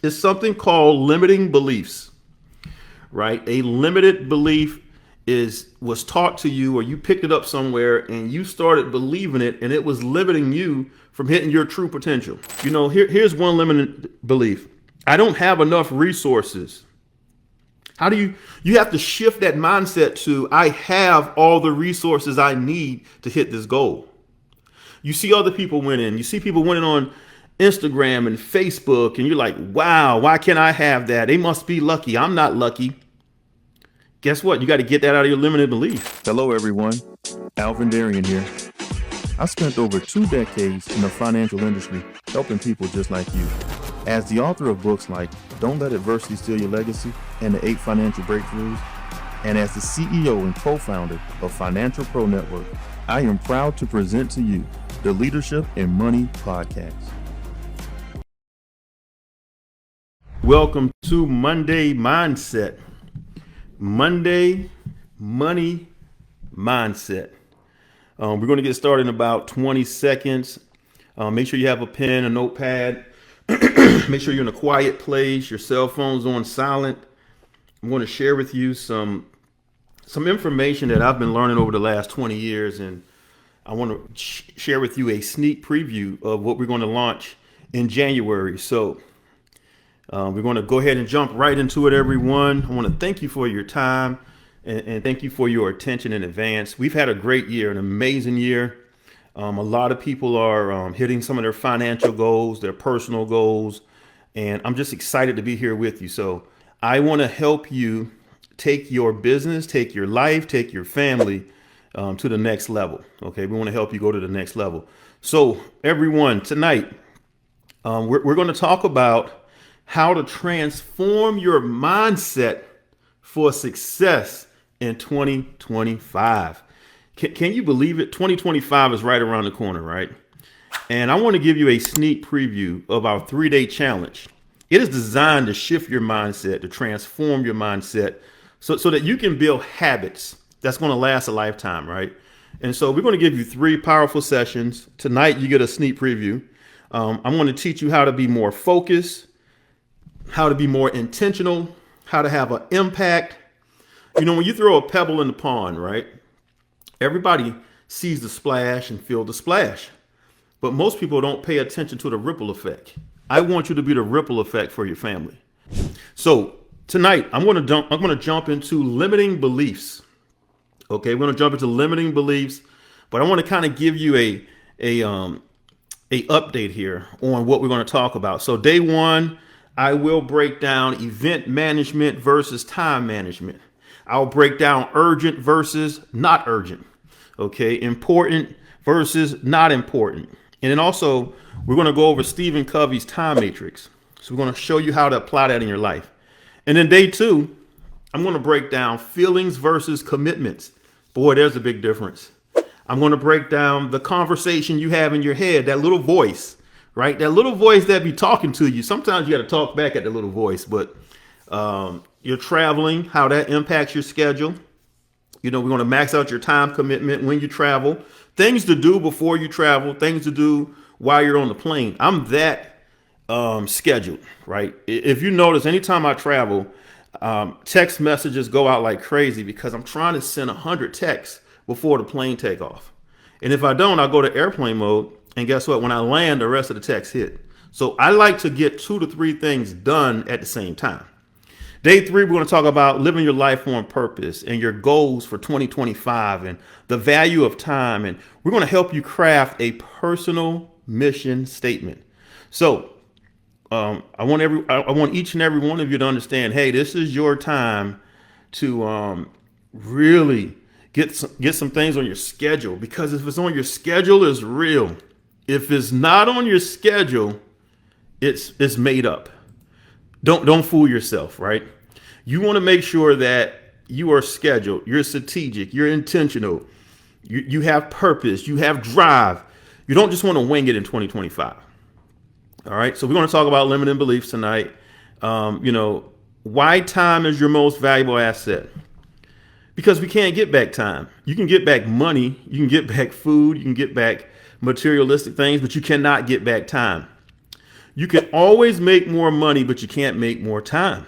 is something called limiting beliefs, right? A limited belief was taught to you, or you picked it up somewhere and you started believing it, and it was limiting you from hitting your true potential. Here's one limited belief: I don't have enough resources. How do you have to shift that mindset to I have all the resources I need to hit this goal. You see other people winning. You see people winning on Instagram and Facebook, and you're like, wow, why can't I have that? They must be lucky. I'm not lucky. Guess what? You got to get that out of your limited belief. Hello, everyone. Alvin Darian here. I spent over 2 decades in the financial industry helping people just like you. As the author of books like Don't Let Adversity Steal Your Legacy and the 8 Financial Breakthroughs, and as the CEO and co-founder of Financial Pro Network, I am proud to present to you the Leadership and Money Podcast. Welcome to Monday Mindset. Monday Money Mindset. We're going to get started in about 20 seconds. Make sure you have a pen, a notepad. Make sure you're in a quiet place. Your cell phone's on silent. I'm going to share with you some information that I've been learning over the last 20 years, and I want to share with you a sneak preview of what we're going to launch in January. So we're going to go ahead and jump right into it, everyone. I want to thank you for your time and thank you for your attention in advance. We've had a great year, an amazing year. A lot of people are hitting some of their financial goals, their personal goals, and I'm just excited to be here with you. So I want to help you take your business, take your life, take your family to the next level. Okay, we want to help you go to the next level. So everyone, tonight we're going to talk about how to transform your mindset for success in 2025. Can you believe it? 2025 is right around the corner, right? And I want to give you a sneak preview of our 3-day challenge. It is designed to shift your mindset, to transform your mindset so that you can build habits that's going to last a lifetime, right? And so we're going to give you 3 powerful sessions. Tonight, you get a sneak preview. I'm going to teach you how to be more focused, how to be more intentional, how to have an impact. When you throw a pebble in the pond, right? Everybody sees the splash and feel the splash, but most people don't pay attention to the ripple effect. I want you to be the ripple effect for your family. So tonight, I'm going to jump into limiting beliefs. Okay, we're going to jump into limiting beliefs, but I want to kind of give you a update here on what we're going to talk about. So day 1, I will break down event management versus time management. I'll break down urgent versus not urgent. Okay, important versus not important. And then also, we're going to go over Stephen Covey's time matrix. So we're going to show you how to apply that in your life. And then day 2, I'm going to break down feelings versus commitments. Boy, there's a big difference. I'm going to break down the conversation you have in your head, that little voice, right? That little voice that be talking to you. Sometimes you got to talk back at the little voice, but you're traveling, how that impacts your schedule. We're going to max out your time commitment when you travel, things to do before you travel, things to do while you're on the plane. I'm that scheduled, right? If you notice, anytime I travel, text messages go out like crazy because I'm trying to send 100 texts before the plane take off. And if I don't, I'll go to airplane mode. And guess what? When I land, the rest of the texts hit. So I like to get 2 to 3 things done at the same time. Day 3, we're going to talk about living your life on purpose and your goals for 2025 and the value of time. And we're going to help you craft a personal mission statement. So I want each and every one of you to understand, hey, this is your time to really get some things on your schedule, because if it's on your schedule, it's real. If it's not on your schedule, it's made up. Don't fool yourself, right? You want to make sure that you are scheduled, you're strategic, you're intentional, you have purpose, you have drive. You don't just want to wing it in 2025. All right, so we're going to talk about limiting beliefs tonight. Why time is your most valuable asset? Because we can't get back time. You can get back money, you can get back food, you can get back materialistic things, but you cannot get back time. You can always make more money, but you can't make more time.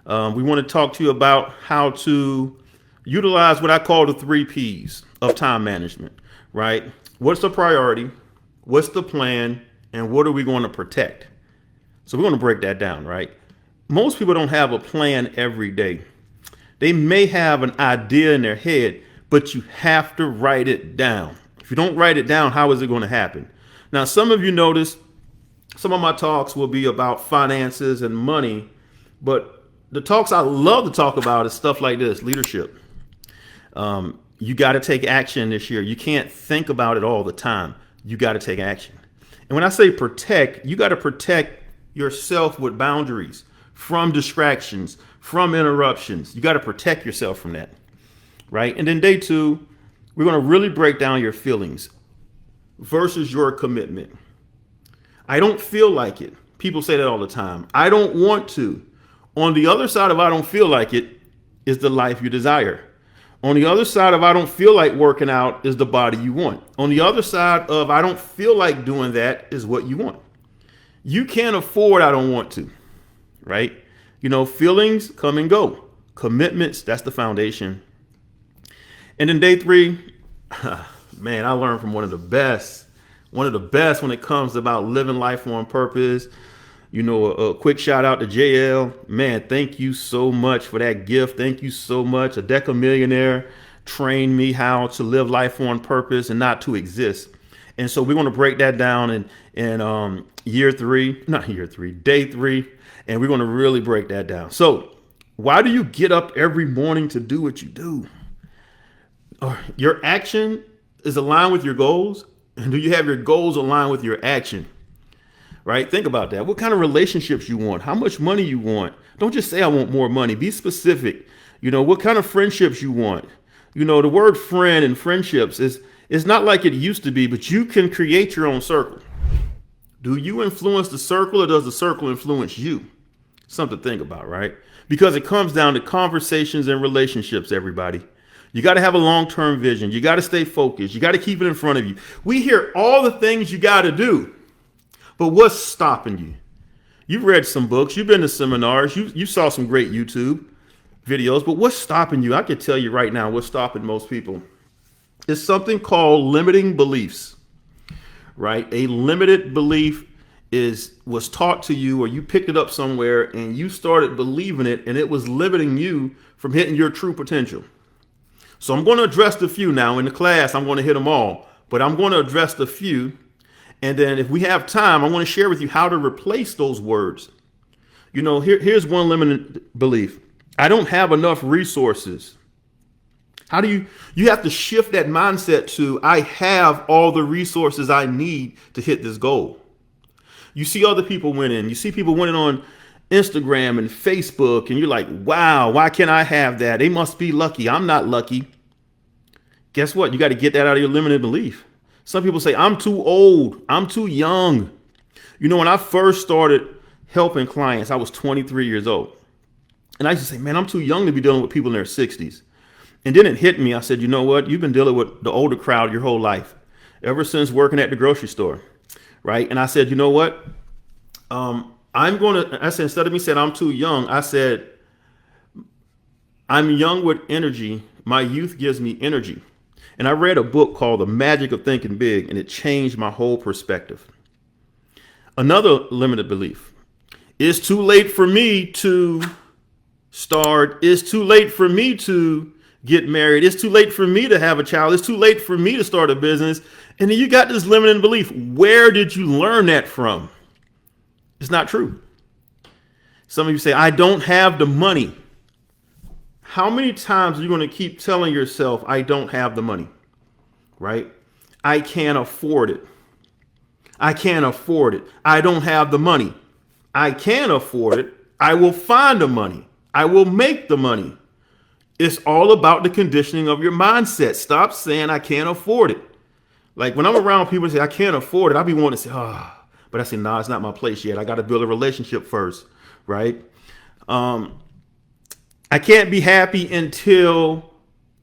We want to talk to you about how to utilize what I call the 3 Ps of time management, right? What's the priority? What's the plan? And what are we going to protect? So we're going to break that down, right? Most people don't have a plan every day. They may have an idea in their head, but you have to write it down. If you don't write it down, how is it going to happen? Now, some of you notice some of my talks will be about finances and money, but the talks I love to talk about is stuff like this: leadership. You got to take action this year. You can't think about it all the time. You got to take action. And when I say protect, you got to protect yourself with boundaries from distractions, from interruptions. You got to protect yourself from that, right? And then day 2, we're going to really break down your feelings versus your commitment. I don't feel like it. People say that all the time. I don't want to. On the other side of I don't feel like it is the life you desire. On the other side of I don't feel like working out is the body you want. On the other side of I don't feel like doing that is what you want. You can't afford I don't want to, right? You know, feelings come and go. Commitments, that's the foundation. And then day 3, man, I learned from one of the best when it comes about living life on purpose. You know, a quick shout out to JL. Man, thank you so much for that gift. Thank you so much. A Decamillionaire trained me how to live life on purpose and not to exist. And so we're going to break that down in day 3, and we're going to really break that down. So why do you get up every morning to do what you do? Your action is aligned with your goals. And do you have your goals aligned with your action? Right? Think about that. What kind of relationships you want? How much money you want? Don't just say I want more money. Be specific. You know, what kind of friendships you want? You know, the word friend and friendships is not like it used to be, but you can create your own circle. Do you influence the circle, or does the circle influence you? Something to think about, right? Because it comes down to conversations and relationships, everybody. You got to have a long-term vision. You got to stay focused. You got to keep it in front of you. We hear all the things you got to do. But what's stopping you? You've read some books. You've been to seminars. You saw some great YouTube videos. But what's stopping you? I can tell you right now what's stopping most people. It's something called limiting beliefs, right? A limited belief was taught to you, or you picked it up somewhere and you started believing it, and it was limiting you from hitting your true potential. So I'm going to address the few now. In the class, I'm going to hit them all. But I'm going to address the few. And then if we have time, I want to share with you how to replace those words. You know, here's one limited belief. I don't have enough resources. How do you have to shift that mindset to I have all the resources I need to hit this goal. You see other people winning. You see people winning on Instagram and Facebook, and you're like, wow, why can't I have that? They must be lucky. I'm not lucky. Guess what? You got to get that out of your limited belief. Some people say, I'm too old. I'm too young. You know, when I first started helping clients, I was 23 years old. And I used to say, man, I'm too young to be dealing with people in their 60s. And then it hit me. I said, you know what? You've been dealing with the older crowd your whole life, ever since working at the grocery store, right? And I said, you know what? I said, instead of me saying I'm too young, I said, I'm young with energy. My youth gives me energy. And I read a book called The Magic of Thinking Big, and it changed my whole perspective. Another limited belief: it's too late for me to start. It's too late for me to get married. It's too late for me to have a child. It's too late for me to start a business. And then you got this limiting belief. Where did you learn that from? It's not true. Some of you say, I don't have the money. How many times are you going to keep telling yourself, I don't have the money, right? I can't afford it. I can't afford it. I don't have the money. I can afford it. I will find the money. I will make the money. It's all about the conditioning of your mindset. Stop saying I can't afford it. Like when I'm around people who say I can't afford it, I be wanting to say, but I say, nah, it's not my place yet. I got to build a relationship first, right? I can't be happy until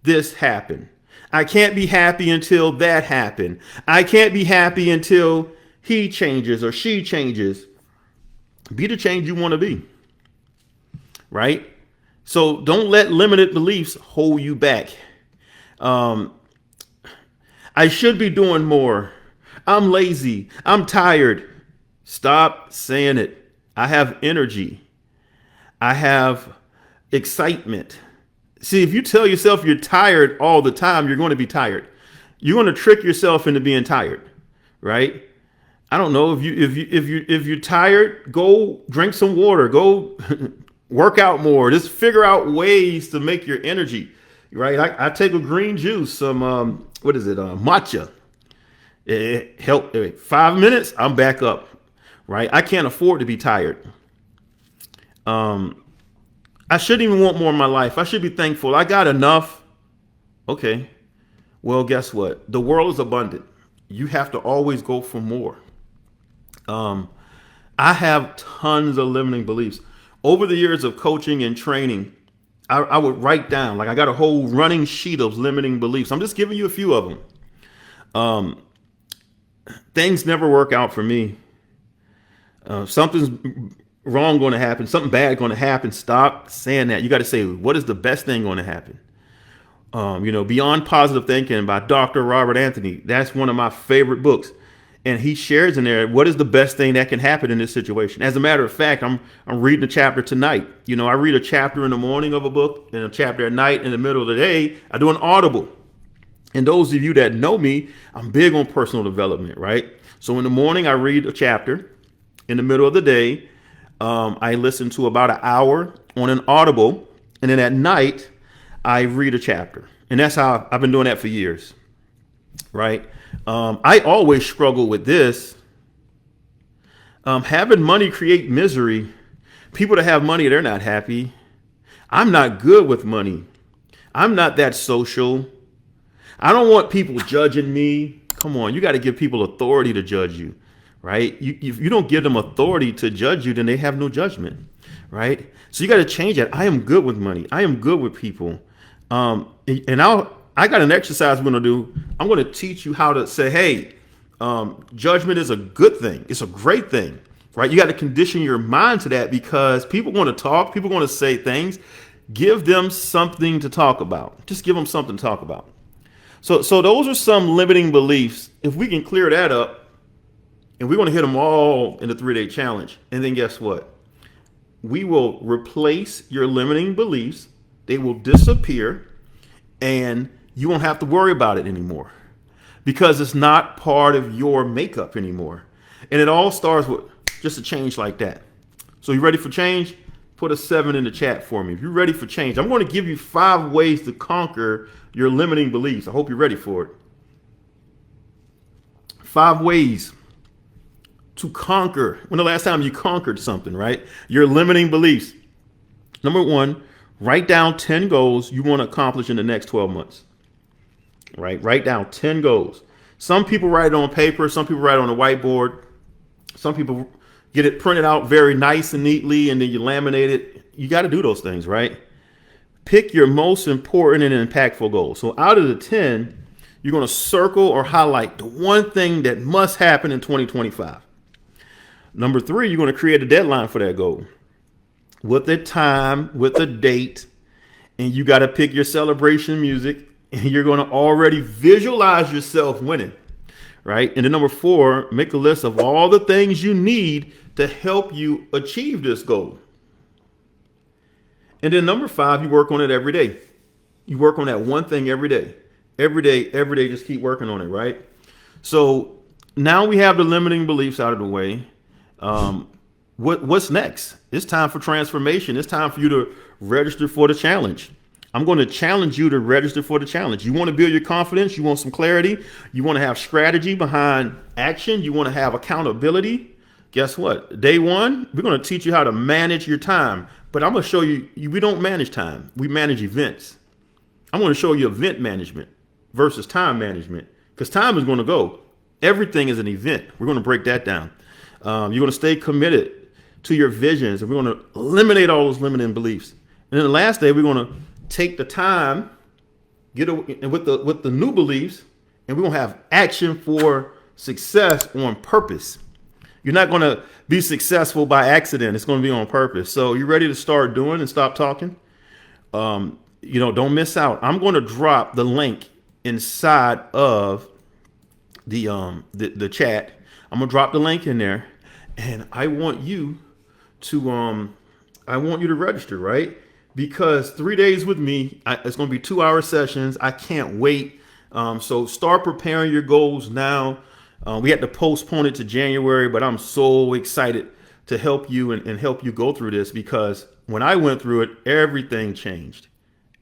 this happened. I can't be happy until that happened. I can't be happy until he changes or she changes. Be the change you want to be, right? So don't let limited beliefs hold you back. I should be doing more. I'm lazy. I'm tired. Stop saying it. I have energy. I have excitement. See, if you tell yourself you're tired all the time, you're going to be tired. You're going to trick yourself into being tired, right? I don't know if you're tired, go drink some water, go work out more. Just figure out ways to make your energy, right? I take a green juice, some what is it, matcha. It helped. 5 minutes, I'm back up, right? I can't afford to be tired. I shouldn't even want more in my life. I should be thankful. I got enough. Okay. Well, guess what? The world is abundant. You have to always go for more. I have tons of limiting beliefs. Over the years of coaching and training, I would write down, like I got a whole running sheet of limiting beliefs. I'm just giving you a few of them. Things never work out for me. Something's wrong going to happen. Something bad going to happen. Stop saying that. You got to say, what is the best thing going to happen? Beyond Positive Thinking by Dr. Robert Anthony. That's one of my favorite books. And he shares in there, what is the best thing that can happen in this situation? As a matter of fact, I'm reading a chapter tonight. I read a chapter in the morning of a book and a chapter at night. In the middle of the day, I do an audible. And those of you that know me, I'm big on personal development, right? So in the morning, I read a chapter. In the middle of the day, I listen to about an hour on an audible. And then at night, I read a chapter. And that's how I've been doing that for years, right? I always struggle with this. Having money create misery. People that have money, they're not happy. I'm not good with money. I'm not that social. I don't want people judging me. Come on, you got to give people authority to judge you, right? If you don't give them authority to judge you, then they have no judgment, right? So you got to change that. I am good with money. I am good with people. I got an exercise I'm going to do. I'm going to teach you how to say, hey, judgment is a good thing. It's a great thing, right? You got to condition your mind to that because people want to talk. People want to say things. Give them something to talk about. Just give them something to talk about. So those are some limiting beliefs. If we can clear that up, and we're going to hit them all in the 3-day challenge. And then guess what? We will replace your limiting beliefs. They will disappear, and you won't have to worry about it anymore because it's not part of your makeup anymore. And it all starts with just a change like that. So you ready for change? Put a 7 in the chat for me. If you're ready for change, I'm going to give you 5 ways to conquer your limiting beliefs. I hope you're ready for it. 5 ways to conquer. When the last time you conquered something, right? Your limiting beliefs. Number 1, write down 10 goals you want to accomplish in the next 12 months. Right? Write down 10 goals. Some people write it on paper. Some people write it on a whiteboard. Some people get it printed out very nice and neatly, and then you laminate it. You got to do those things, right? Pick your most important and impactful goals. So out of the 10, you're going to circle or highlight the one thing that must happen in 2025. Number 3, you're going to create a deadline for that goal with a time, with a date, and you got to pick your celebration music, and you're going to already visualize yourself winning, right? And then number 4, make a list of all the things you need to help you achieve this goal. And then number 5, you work on it every day. You work on that one thing every day. Every day, just keep working on it, right? So now we have the limiting beliefs out of the way. What's next? It's time for transformation. It's time for you to register for the challenge. I'm going to challenge you to register for the challenge. You want to build your confidence. You want some clarity. You want to have strategy behind action. You want to have accountability. Guess what? Day 1, we're going to teach you how to manage your time. But I'm going to show you, we don't manage time. We manage events. I'm going to show you event management versus time management because time is going to go. Everything is an event. We're going to break that down. You're going to stay committed to your visions, and we're going to eliminate all those limiting beliefs. And then the last day, we're going to take the time, with the new beliefs, and we're going to have action for success on purpose. You're not going to be successful by accident. It's going to be on purpose. So you ready to start doing and stop talking? Don't miss out. I'm going to drop the link inside of the chat. I'm gonna drop the link in there, and I want you to register, right? Because 3 days with me, it's gonna be 2 hour sessions. I can't wait. So start preparing your goals now. We had to postpone it to January, but I'm so excited to help you and help you go through this, because when I went through it, everything changed.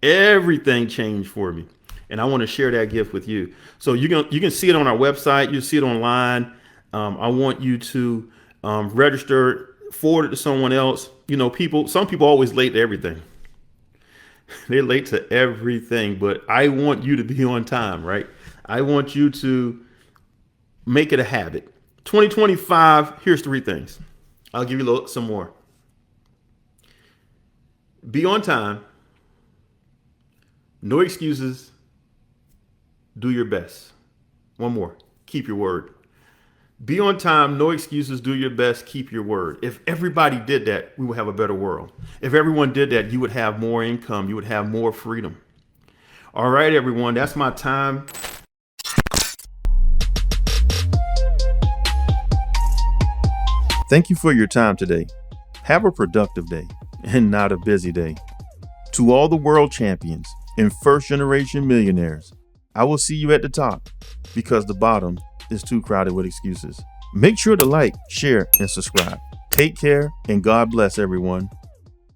Everything changed for me. And I want to share that gift with you. So you can see it on our website. You see it online. I want you to register, forward it to someone else. Some people always late to everything. They're late to everything, but I want you to be on time, right? I want you to make it a habit. 2025, here's 3 things. I'll give you some more. Be on time. No excuses. Do your best. One more. Keep your word. Be on time. No excuses. Do your best. Keep your word. If everybody did that, we would have a better world. If everyone did that, you would have more income. You would have more freedom. All right, everyone. That's my time. Thank you for your time today. Have a productive day and not a busy day. To all the world champions and first-generation millionaires, I will see you at the top, because the bottom is too crowded with excuses. Make sure to like, share, and subscribe. Take care, and God bless everyone.